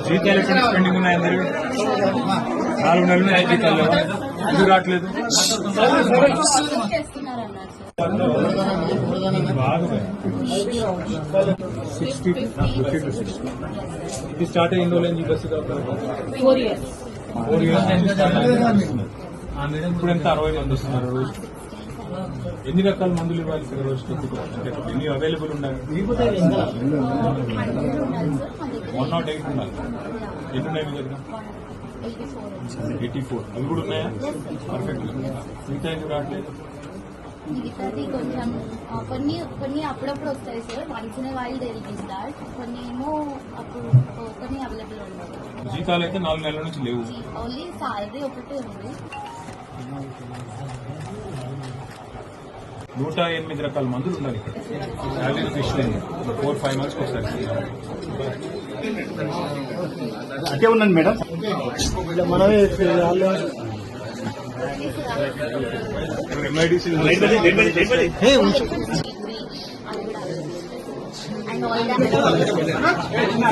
జీతాలు పెండింగ్ ఉన్నాయి అందరూ 4 నెలలు జీతాలు ఎందుకు రావట్లేదు? ఇది స్టార్ట్ అయ్యిందో లేని బస్సు 4 years ఇప్పుడు ఎంత 60 మంది వస్తున్నారు రోజు. ఎన్ని రకాల మందులు ఇవ్వాలి సార్ రోజుకి? ఎన్ని అవైలబుల్ ఉండాలి? 108 ఉండాలి. ఎన్ని ఉన్నాయి మీ దగ్గర? 84. అవి కూడా ఉన్నాయా? పర్ఫెక్ట్. మిగతా ఎందుకు రావట్లేదు? మిగతాది కొంచెం కొన్ని అప్పుడప్పుడు వస్తాయి sir. Once in while they will be start. కొన్ని ఏమో అప్పుడు కొన్ని అవైలబుల్ ఉండదు. జీతాలు అయితే 4 నెలల నుంచి లేవు. ఓన్లీ సాలరీ ఒకటే ఉంది. 108 రకాల మందులు ఉండాలి ఇక్కడ. యావరేజ్ తీసుకుని 4-5 మంత్స్కి వస్తారు. అంటే ఉన్నాను మేడం. మనమే అండ్ ఆల్